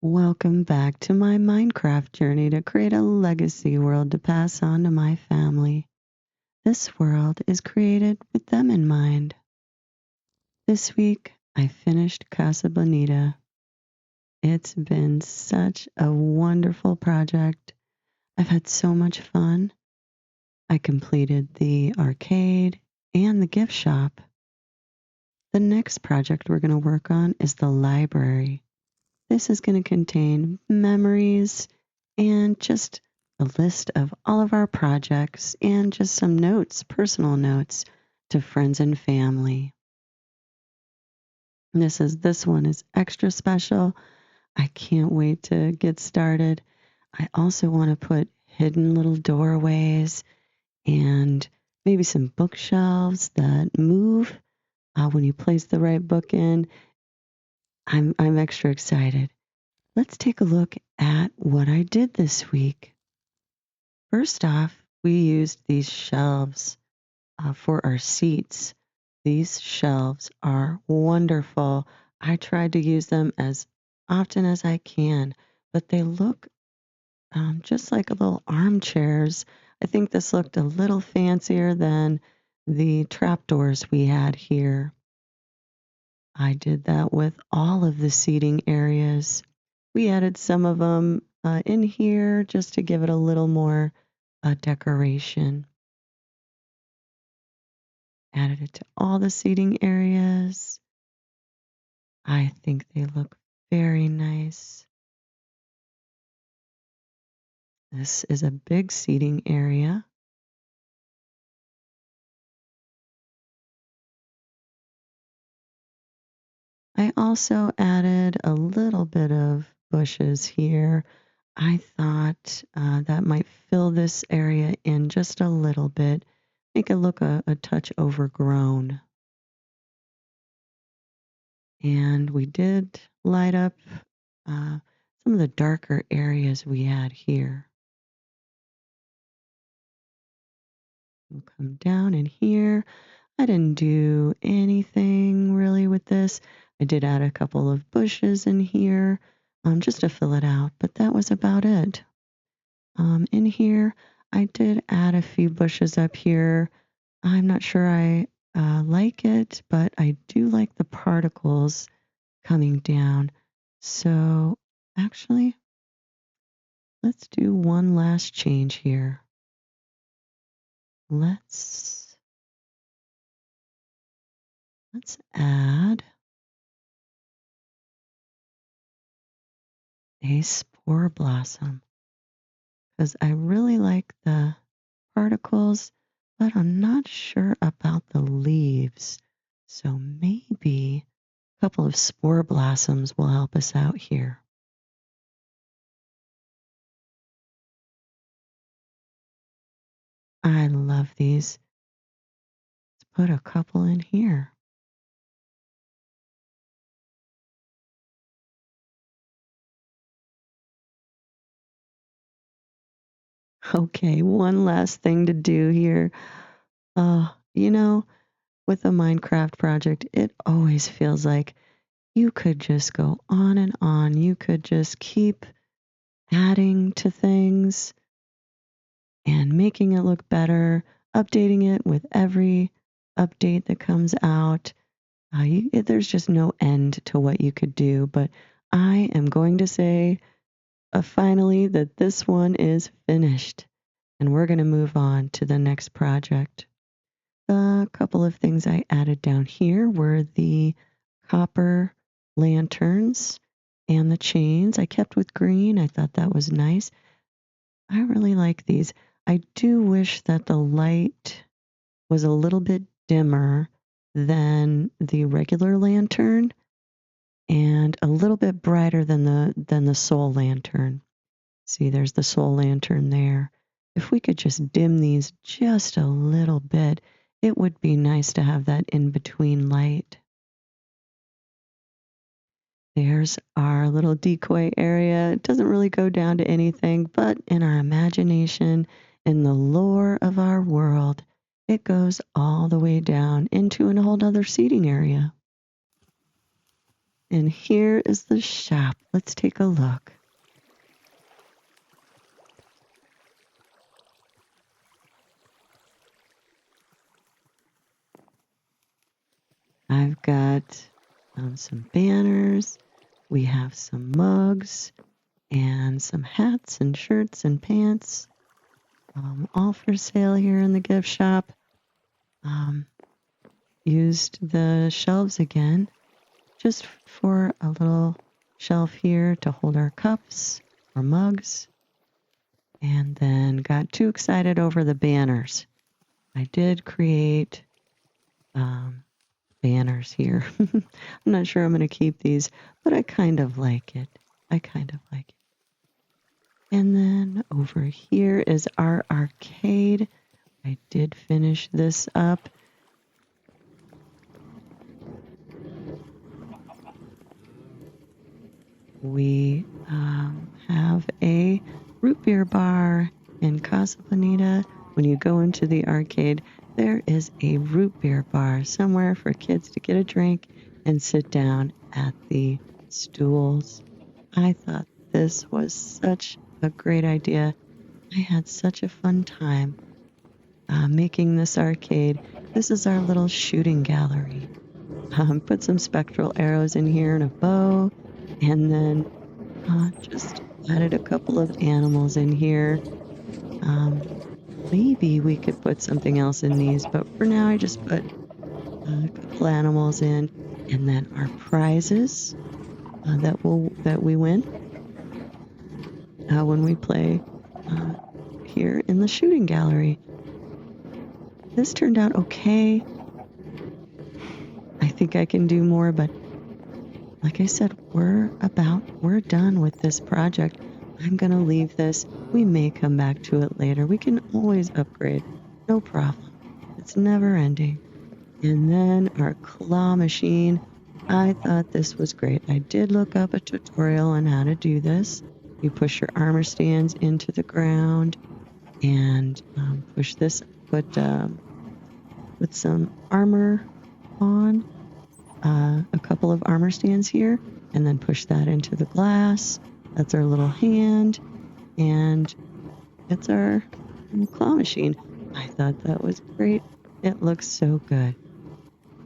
Welcome back to my Minecraft journey to create a legacy world to pass on to my family. This world is created with them in mind. This week, I finished Casa Bonita. It's been such a wonderful project. I've had so much fun. I completed the arcade and the gift shop. The next project we're going to work on is the library. This is going to contain memories and just a list of all of our projects and just some notes, personal notes to friends and family. This one is extra special. I can't wait to get started. I also want to put hidden little doorways and maybe some bookshelves that move when you place the right book in. I'm extra excited. Let's take a look at what I did this week. First off, we used these shelves for our seats. These shelves are wonderful. I tried to use them as often as I can, but they look just like little armchairs. I think this looked a little fancier than the trapdoors we had here. I did that with all of the seating areas. We added some of them in here just to give it a little more decoration. Added it to all the seating areas. I think they look very nice. This is a big seating area. I also added a little bit of bushes here. I thought that might fill this area in just a little bit, make it look a touch overgrown. And we did light up some of the darker areas we had here. We'll come down in here. I didn't do anything really with this. I did add a couple of bushes in here just to fill it out, but that was about it. In here, I did add a few bushes up here. I'm not sure I like it, but I do like the particles coming down. So actually, let's do one last change here. Let's add a spore blossom because I really like the particles, but I'm not sure about the leaves. So maybe a couple of spore blossoms will help us out here. I love these. Let's put a couple in here. Okay, one last thing to do here. You know, with a Minecraft project, it always feels like you could just go on and on. You could just keep adding to things and making it look better, updating it with every update that comes out. There's just no end to what you could do, but I am going to say finally that this one is finished and we're going to move on to the next project. A couple of things I added down here were the copper lanterns and the chains. I kept with green. I thought that was nice. I really like these. I do wish that the light was a little bit dimmer than the regular lantern and a little bit brighter than the soul lantern. See, there's the soul lantern there. If we could just dim these just a little bit, it would be nice to have that in between light. There's our little decoy area. It doesn't really go down to anything, but in our imagination, in the lore of our world, it goes all the way down into a whole other seating area. And here is the shop. Let's take a look. I've got some banners. We have some mugs and some hats and shirts and pants, all for sale here in the gift shop. Used the shelves again, just for a little shelf here to hold our cups or mugs. And then got too excited over the banners. I did create banners here. I'm not sure I'm going to keep these, but I kind of like it. And then over here is our arcade. I did finish this up. We have a root beer bar in Casa Bonita. When you go into the arcade, there is a root beer bar somewhere for kids to get a drink and sit down at the stools. I thought this was such a great idea. I had such a fun time making this arcade. This is our little shooting gallery. Put some spectral arrows in here and a bow, and then just added a couple of animals in here. Maybe we could put something else in these, but for now I just put a couple animals in, and then our prizes that we win when we play here in the shooting gallery. This turned out okay. I think I can do more, but like I said, we're done with this project. I'm going to leave this. We may come back to it later. We can always upgrade. No problem. It's never ending. And then our claw machine. I thought this was great. I did look up a tutorial on how to do this. You push your armor stands into the ground and push this, put some armor on, a couple of armor stands here, and then push that into the glass. That's our little hand, and it's our claw machine. I thought that was great. It looks so good.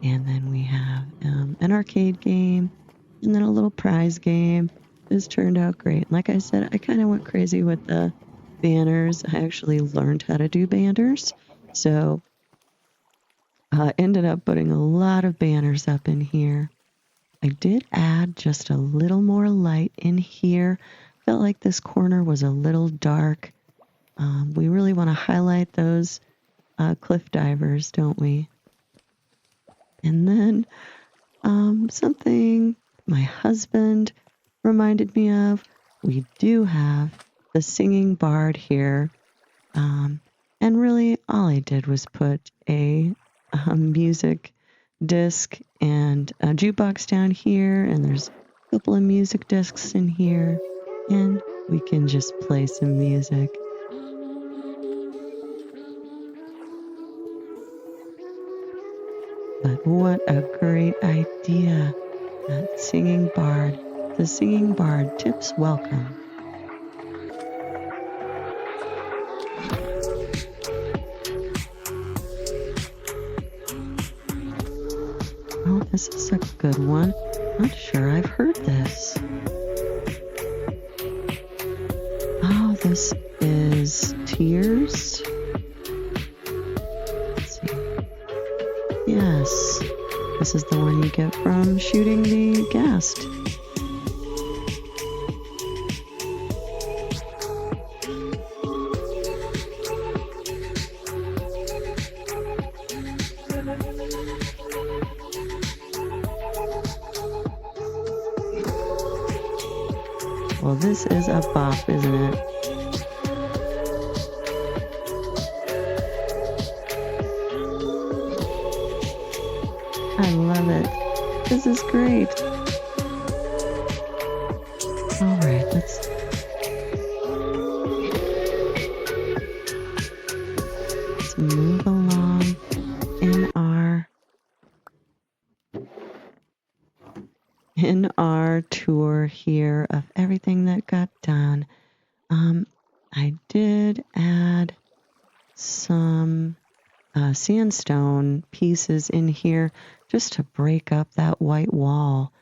And then we have an arcade game, and then a little prize game. This turned out great. Like I said, I kind of went crazy with the banners. I actually learned how to do banners, so ended up putting a lot of banners up in here. I did add just a little more light in here. Felt like this corner was a little dark. We really want to highlight those cliff divers, don't we? And then something my husband reminded me of, we do have the singing bard here. And really all I did was put a music disc and a jukebox down here, and there's a couple of music discs in here, and we can just play some music. But what a great idea, that singing bard. The singing bard tips welcome. Oh, this is a good one. Not sure I've heard this. Oh, this is Tears. Let's see. Yes, this is the one you get from shooting the ghast. Well, this is a bop, isn't it? I love it. This is great. All right, let's move along in tour here of everything that got done. I did add some sandstone pieces in here just to break up that white wall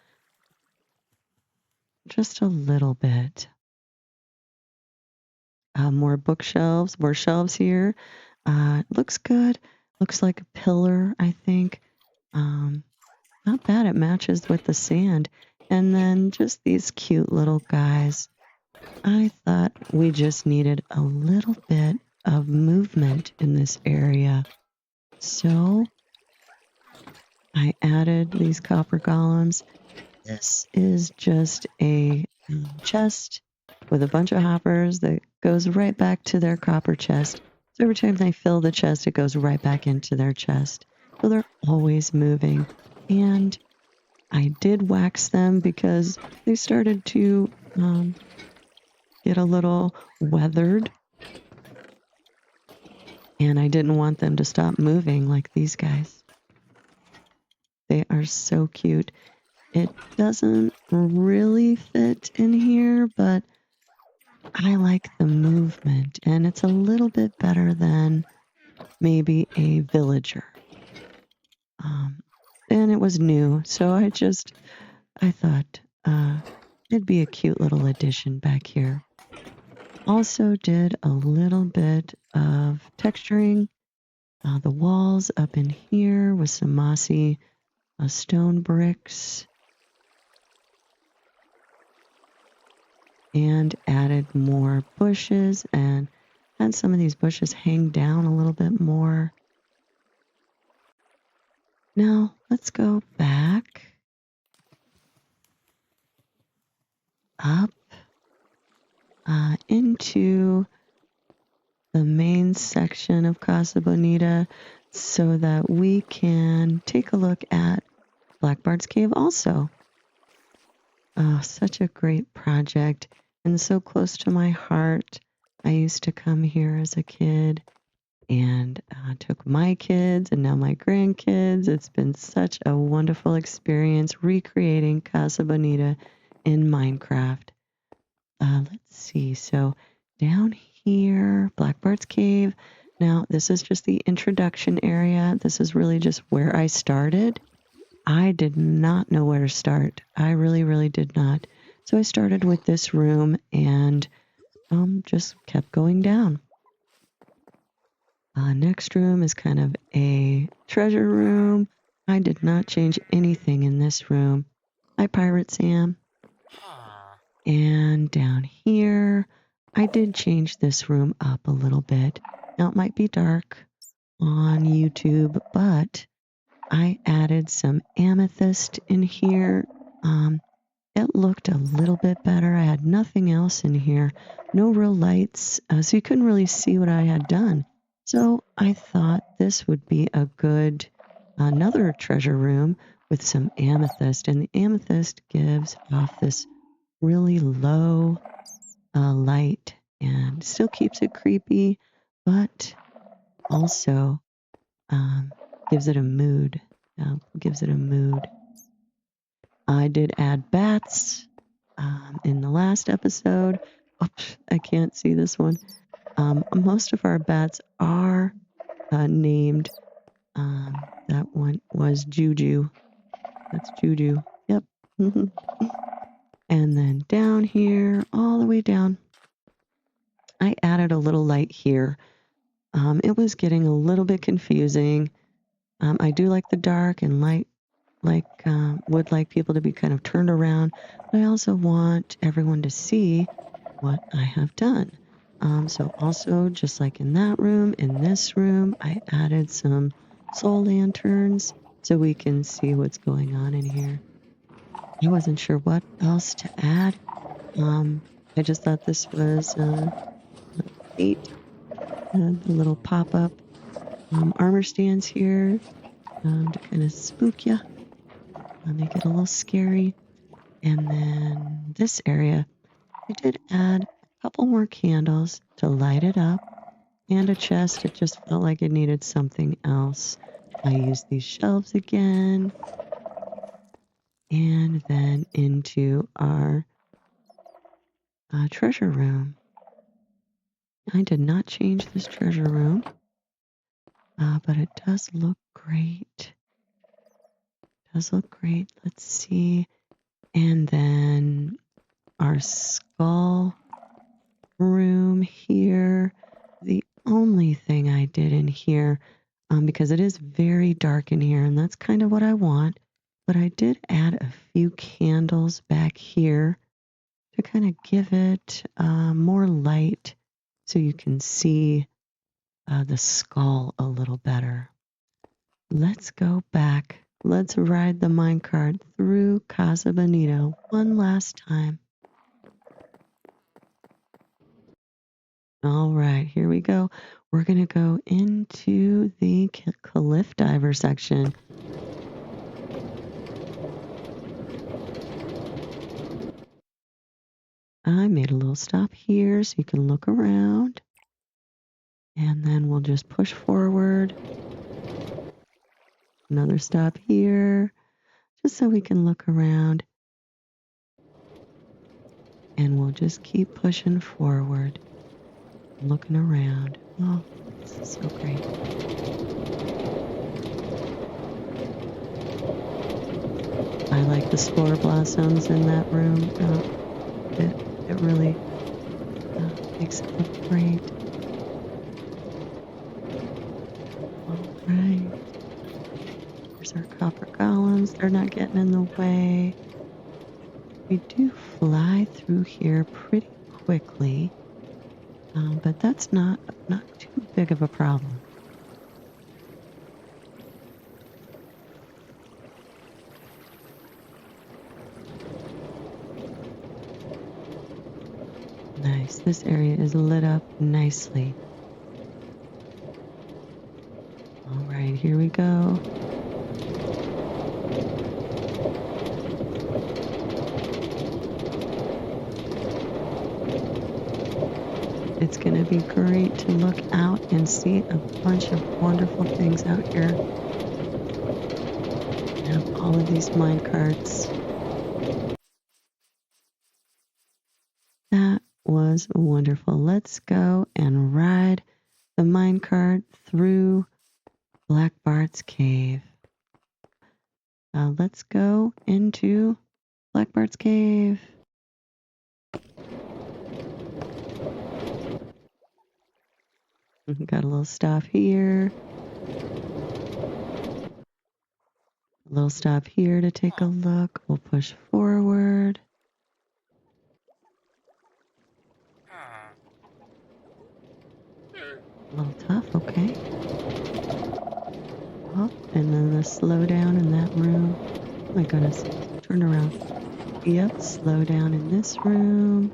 just a little bit. More bookshelves, more shelves here. Looks good. Looks like a pillar, I think. Not bad. It matches with the sand. And then just these cute little guys. I thought we just needed a little bit of movement in this area. So I added these copper golems. This is just a chest with a bunch of hoppers that goes right back to their copper chest. So every time they fill the chest, it goes right back into their chest. So they're always moving. And I did wax them because they started to get a little weathered. And I didn't want them to stop moving like these guys. They are so cute. It doesn't really fit in here, but I like the movement, and it's a little bit better than maybe a villager. And it was new, so I thought it'd be a cute little addition back here. Also did a little bit of texturing the walls up in here with some mossy stone bricks. And added more bushes and had some of these bushes hang down a little bit more. Now let's go back up into the main section of Casa Bonita so that we can take a look at Blackbard's Cave also. Such a great project and so close to my heart. I used to come here as a kid and took my kids and now my grandkids. It's been such a wonderful experience recreating Casa Bonita in Minecraft. Let's see. So down here, Blackbird's Cave. Now, this is just the introduction area. This is really just where I started. I did not know where to start. I really, really did not. So I started with this room and just kept going down. Next room is kind of a treasure room. I did not change anything in this room. Hi, Pirate Sam. And down here, I did change this room up a little bit. Now, it might be dark on YouTube, but I added some amethyst in here. It looked a little bit better. I had nothing else in here, no real lights, so you couldn't really see what I had done. So I thought this would be a good, another treasure room with some amethyst, and the amethyst gives off this really low light and still keeps it creepy, but also gives it a mood. Gives it a mood. I did add bats in the last episode. Oops, I can't see this one. Most of our bats are named. That one was Juju. That's Juju. Yep. And then down here, all the way down, I added a little light here. It was getting a little bit confusing. I do like the dark and light, would like people to be kind of turned around, but I also want everyone to see what I have done. So also, just like in that room, in this room, I added some soul lanterns so we can see what's going on in here. I wasn't sure what else to add. I just thought this was neat. The little pop-up armor stands here to kind of spook you. Make it a little scary. And then this area, I did add a couple more candles to light it up and a chest. It just felt like it needed something else. I used these shelves again and then into our treasure room. I did not change this treasure room, but it does look great. Does look great. Let's see. And then our skull room here. The only thing I did in here, because it is very dark in here, and that's kind of what I want, but I did add a few candles back here to kind of give it more light so you can see the skull a little better. Let's go back. Let's ride the minecart through Casa Bonita one last time. All right, here we go. We're going to go into the cliff diver section. I made a little stop here so you can look around. And then we'll just push forward. Another stop here, just so we can look around. And we'll just keep pushing forward, looking around. Oh, this is so great. I like the spore blossoms in that room. It really makes it look great. All right. There's our copper golems. They're not getting in the way. We do fly through here pretty quickly, but that's not too big of a problem. Nice. This area is lit up nicely. All right, here we go. It's going to be great to look out and see a bunch of wonderful things out here. We have all of these minecarts. That was wonderful. Let's go and ride the minecart through Black Bart's cave. Let's go into Black Bart's cave. Got a little stop here. A little stop here to take a look. We'll push forward. A little tough, okay. Oh, and then the slow down in that room. Oh my goodness, turn around. Yep, slow down in this room.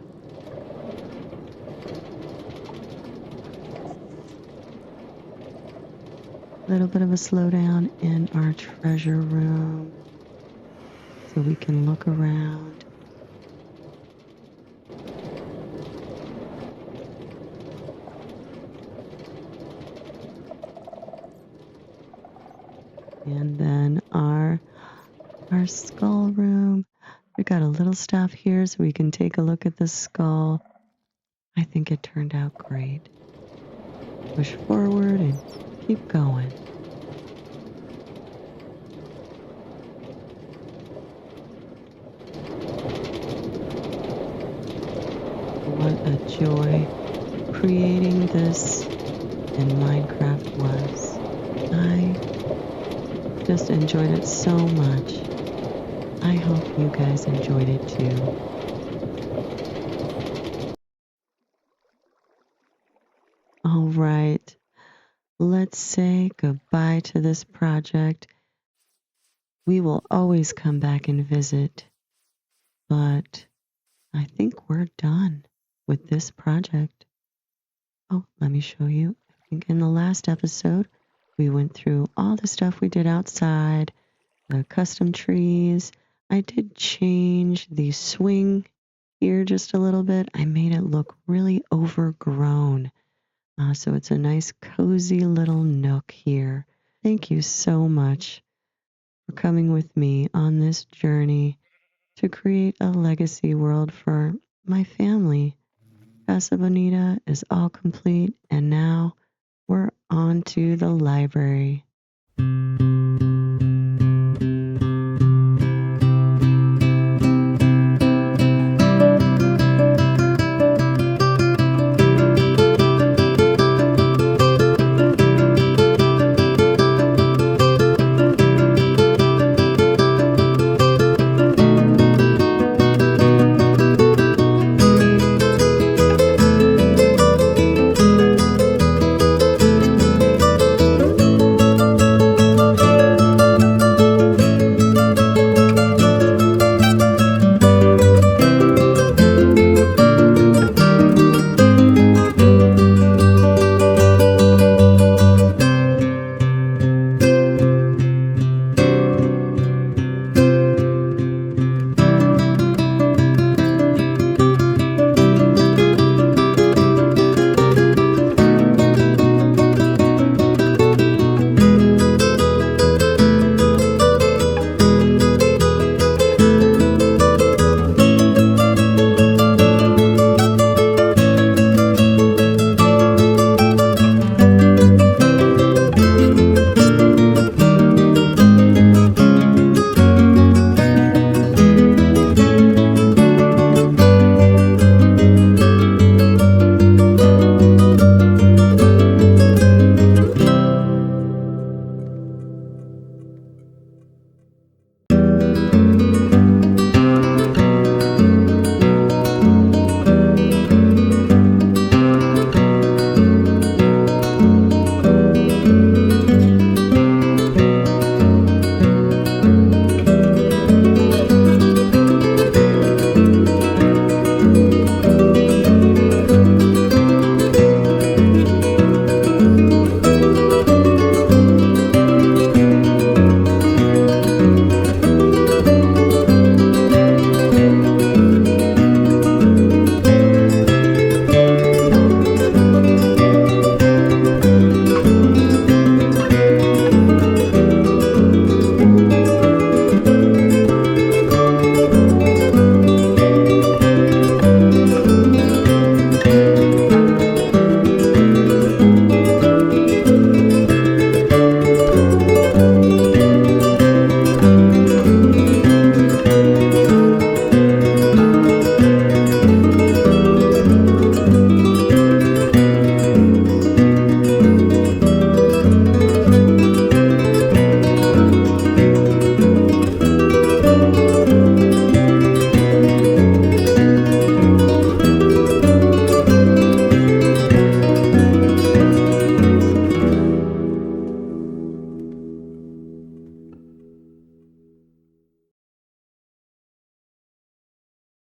A little bit of a slowdown in our treasure room so we can look around. And then our skull room. We got a little stop here so we can take a look at the skull. I think it turned out great. Push forward and keep going. What a joy creating this in Minecraft was. I just enjoyed it so much. I hope you guys enjoyed it too. All right, let's say goodbye to this project. We will always come back and visit, but I think we're done with this project. Oh, let me show you. I think in the last episode, we went through all the stuff we did outside, the custom trees. I did change the swing here just a little bit. I made it look really overgrown. So it's a nice cozy little nook here. Thank you so much for coming with me on this journey to create a legacy world for my family. Casa Bonita is all complete, and now we're on to the library.